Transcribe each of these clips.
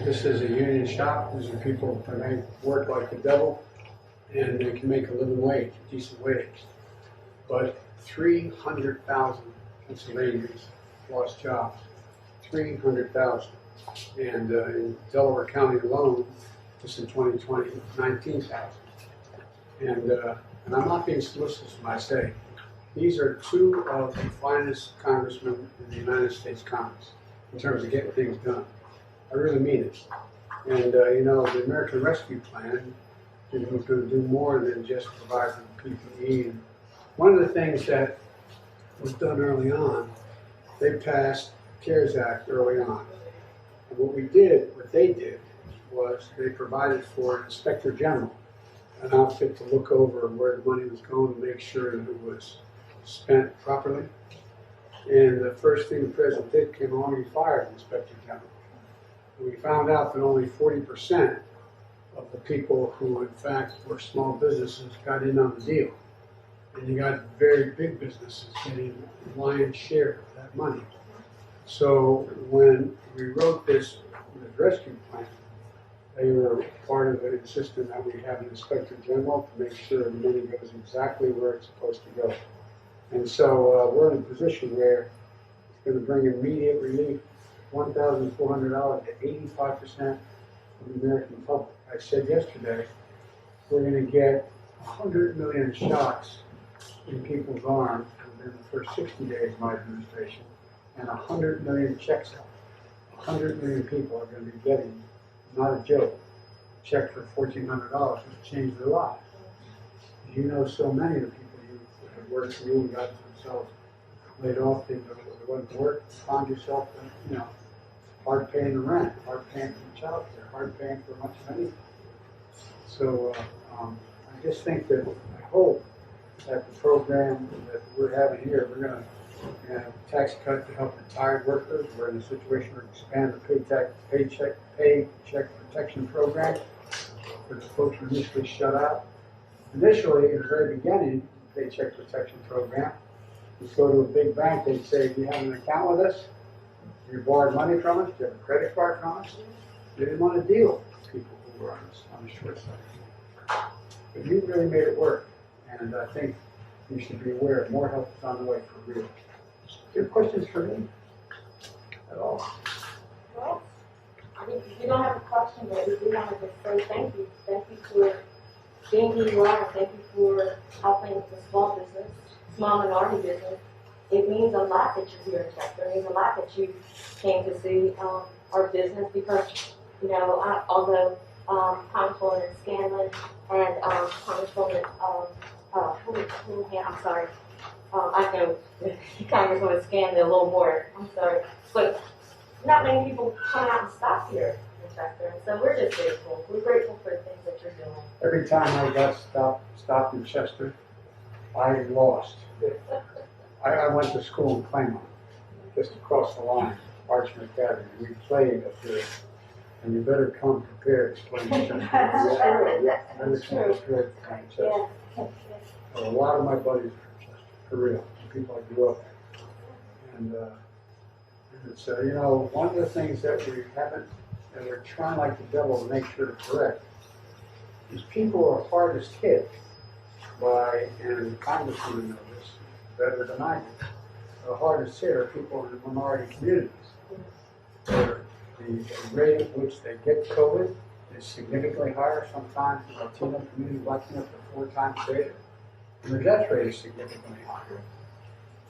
This is a union shop. These are people that may work like the devil, and they can make a living wage, a decent wage. But 300,000 Pennsylvanians lost jobs. 300,000. And in Delaware County alone, just in 2020, 19,000. And I'm not being solicitous when I say, these are two of the finest congressmen in the United States Congress in terms of getting things done. I really mean it. And you know, the American Rescue Plan was going to do more than just provide for the PPE. And one of the things that was done early on, they passed CARES Act early on. And what they did was they provided for an inspector general, an outfit to look over where the money was going to make sure that it was spent properly. And the first thing the president did came along, he fired the inspector general. And we found out that only 40% of the people who in fact were small businesses got in on the deal. And you got very big businesses getting the lion's share of that money. So when we wrote this rescue plan, they were part of it, insisting that we have an inspector general to make sure the money goes exactly where it's supposed to go. And so we're in a position where it's going to bring immediate relief, $1,400 to 85% of the American public. I said yesterday, we're going to get 100 million shots in people's arms within the first 60 days of my administration, and 100 million checks out. 100 million people are going to be getting, not a joke, a check for $1,400 which changed their lives. You know, so many of the people you have worked for you and got themselves laid off, they went to work, found yourself, you know, hard paying the rent, hard paying for the child care, hard paying for much of anything. So I just think that, I hope that the program that we're having here, we're going to have a tax cut to help retired workers. We're in a situation where we expand the paycheck protection program for the folks who initially shut out. Initially, in the very beginning, the paycheck protection program, you go to a big bank, they'd say, do you have an account with us? You borrowed money from us? Do you have a credit card from us? They didn't want to deal with people who were on the short side. But you really made it work. And I think you should be aware more help is on the way for real. Do you have questions for me at all? Well, we don't have a question, but we do want to just say thank you. Thank you for being who you are, and thank you for helping the small business, small minority business. It means a lot that you're here in Chester. It means a lot that you came to see our business because, you know, although Congresswoman Scanlon and Congresswoman, I'm sorry, I know Congresswoman Scanlon a little more, I'm sorry, but not many people come out and stop here in Chester, and so we're just grateful. We're grateful for the things that you're doing. Every time I got stopped in Chester, I lost. I went to school in Claymont, just across the line, Archman Academy. We played up there, and you better come prepared to play in Chester. That's true. Yeah. A lot of my buddies are from Chester, for real, people I grew up with. And it's, you know, one of the things that we haven't, and we're trying like the devil to make sure to correct, is people are hardest hit by, and the congresswoman knows this better than I do, the hardest hit are people in the minority communities. Where the rate at which they get COVID is significantly higher. Sometimes the Latino community, Latino, are 4 times greater. And the death rate is significantly higher.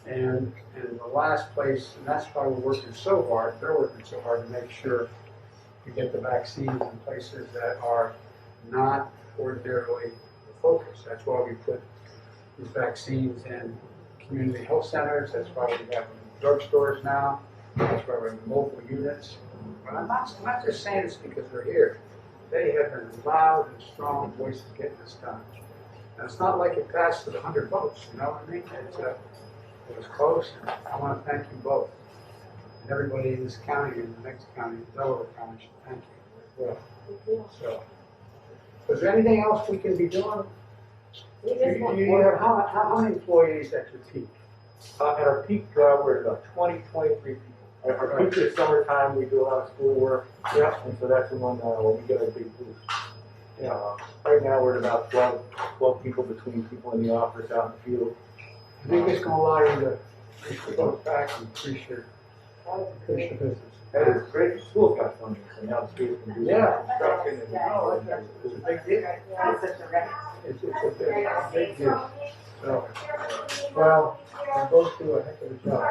And the last place, and that's why we're working so hard, they're working so hard to make sure we get the vaccines in places that are not ordinarily the focus. That's why we put these vaccines in community health centers. That's why we have them in drugstores now. That's why we have mobile units. But I'm not just saying this because we're here. They have been loud and strong voices getting this done. And it's not like it passed with 100 votes, you know what I mean? It was close, and I want to thank you both. And everybody in this county and the next county, Delaware County, should thank you as well. So, is there anything else we can be doing? You have how many employees at your peak? At our peak, we're at about 23 people. Our peak is summertime, we do a lot of schoolwork. Yeah. And so that's when we get a big boost. Yeah. Right now, we're at about 12 people between people in the office, out in the field. I think it's gonna allow you to go back and increase your business. That is great. The school's got funding, so now the schools can do Yeah. construction and. Oh, it's a big deal. It's a big deal. So, well, you both do a heck of a job.